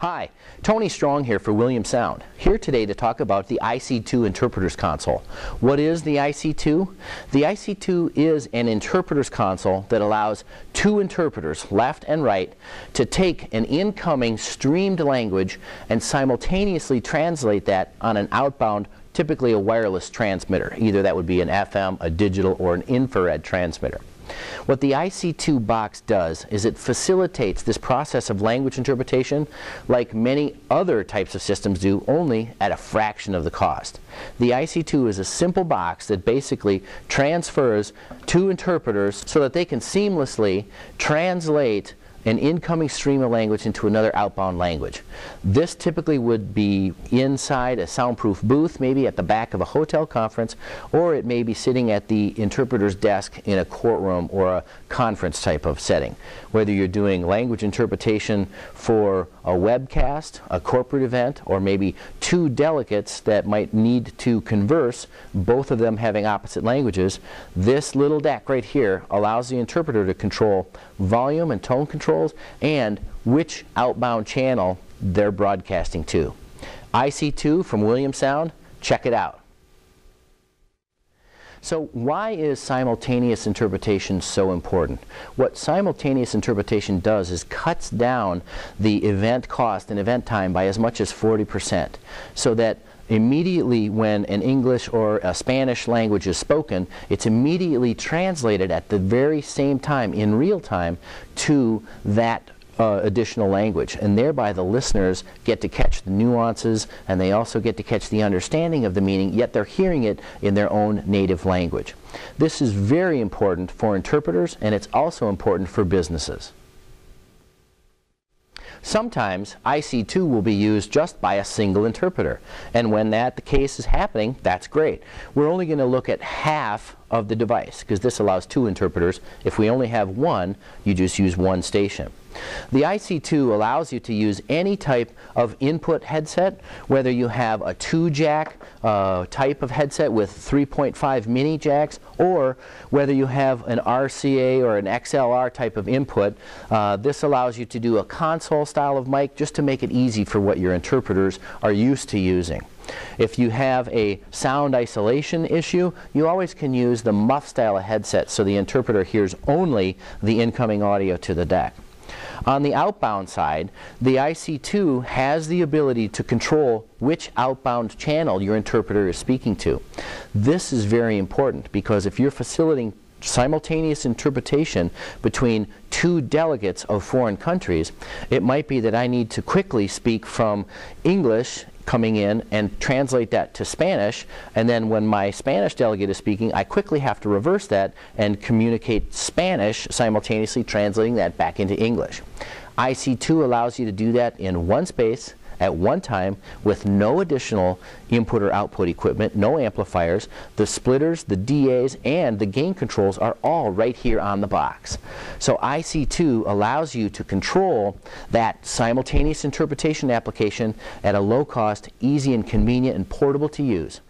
Hi, Tony Strong here for William Sound, here today to talk about the IC2 Interpreters Console. What is the IC2? The IC2 is an interpreters console that allows two interpreters, left and right, to take an incoming streamed language and simultaneously translate that on an outbound, typically a wireless transmitter. Either that would be an FM, a digital, or an infrared transmitter. What the IC2 box does is it facilitates this process of language interpretation like many other types of systems do, only at a fraction of the cost. The IC2 is a simple box that basically transfers two interpreters so that they can seamlessly translate an incoming stream of language into another outbound language. This typically would be inside a soundproof booth, maybe at the back of a hotel conference, or it may be sitting at the interpreter's desk in a courtroom or a conference type of setting. Whether you're doing language interpretation for a webcast, a corporate event, or maybe two delegates that might need to converse, both of them having opposite languages, this little deck right here allows the interpreter to control volume and tone controls and which outbound channel they're broadcasting to. IC2 from William Sound, check it out. So why is simultaneous interpretation so important? What simultaneous interpretation does is cuts down the event cost and event time by as much as 40%, so that immediately when an English or a Spanish language is spoken, it's immediately translated at the very same time, in real time, to that additional language, and thereby the listeners get to catch the nuances, and they also get to catch the understanding of the meaning, yet they're hearing it in their own native language. This is very important for interpreters, and it's also important for businesses. Sometimes IC2 will be used just by a single interpreter, and when the case is happening, that's great. We're only going to look at half of the device because this allows two interpreters. If we only have one, you just use one station. The IC2 allows you to use any type of input headset, whether you have a 2-jack type of headset with 3.5 mini jacks, or whether you have an RCA or an XLR type of input. This allows you to do a console style of mic just to make it easy for what your interpreters are used to using. If you have a sound isolation issue, you always can use the muff style of headset so the interpreter hears only the incoming audio to the deck. On the outbound side, the IC2 has the ability to control which outbound channel your interpreter is speaking to. This is very important because if you're facilitating simultaneous interpretation between two delegates of foreign countries, it might be that I need to quickly speak from English coming in and translate that to Spanish, and then when my Spanish delegate is speaking, I quickly have to reverse that and communicate Spanish, simultaneously translating that back into English. IC2 allows you to do that in one space at one time with no additional input or output equipment, no amplifiers. The splitters, the DAs, and the gain controls are all right here on the box. So IC2 allows you to control that simultaneous interpretation application at a low cost, easy and convenient and portable to use.